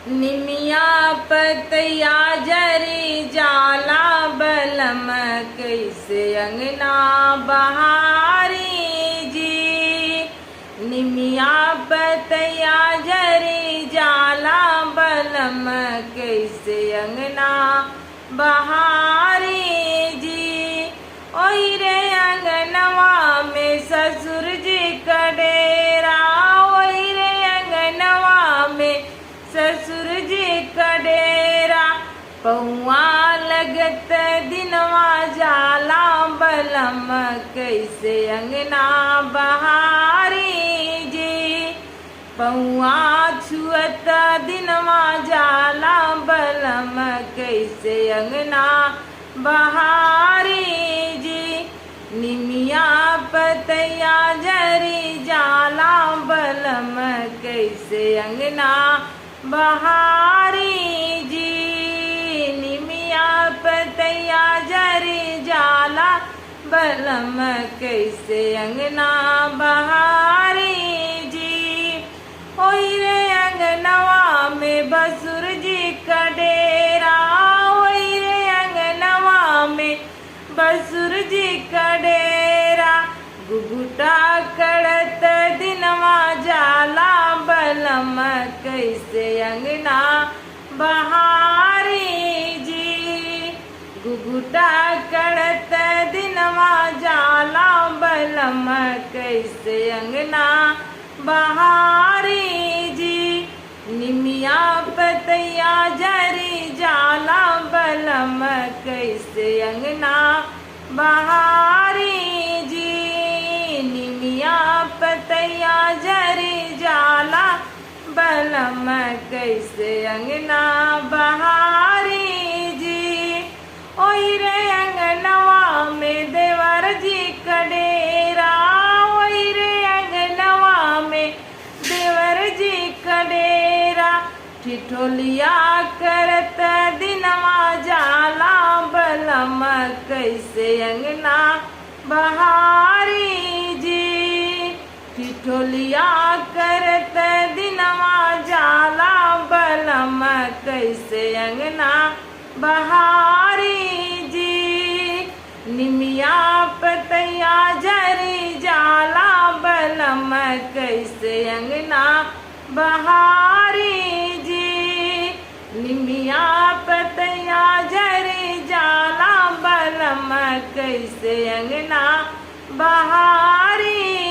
निमिया पतया जरी जाला बलम कैसे अंगना बहारी जी। निमिया पतया जरी जाला बलम कैसे अंगना बहारी जी। ओही रे अंगनवा में ससुर जी का डेरा, ओही रे अंगनवा में ससुर जी का डेरा। पौआ लगत दिनवा जाला बलम कैसे अंगना बहारी जी। पौआ छुअत दिनवा जाला बलम कैसे अंगना बहारी जी। निमिया पतया जरी जाला बलम कैसे अंगना बहारी जी। निमिया पतया जरी जाला बलम कैसे अंगना बहारी जी। ओही रे अंगनवा में बसुर जी का डेरा, ओही रे अंगनवा में बसुर जी का डेरा। गुगुटा कड़त दिनवा जाला बलम कैसे अंगना बहारी जी। गुगुटा कड़त दिनवा जाला बलम कैसे अंगना बहारी जी। निमिया पतया जरी जाला बलम कैसे अंगना बहारी जी। निमिया पतया जरी जाला बलम कैसे अंगना बहारी जी। ओही रे अंगनवा में देवर जी का डेरा, ओही रे अंगनवा में देवर जी का डेरा। ठिठोलिया करत दिनवा जाला बलम कैसे अंगना बहारी जी। ठिठोलिया करत दिनवा जाला बलम कैसे अंगना बहारी जी। निमिया पतया जरी जाला बलम कैसे अंगना बहारी जी। निमिया पतया जरी जाला बलम कैसे अंगना बहारी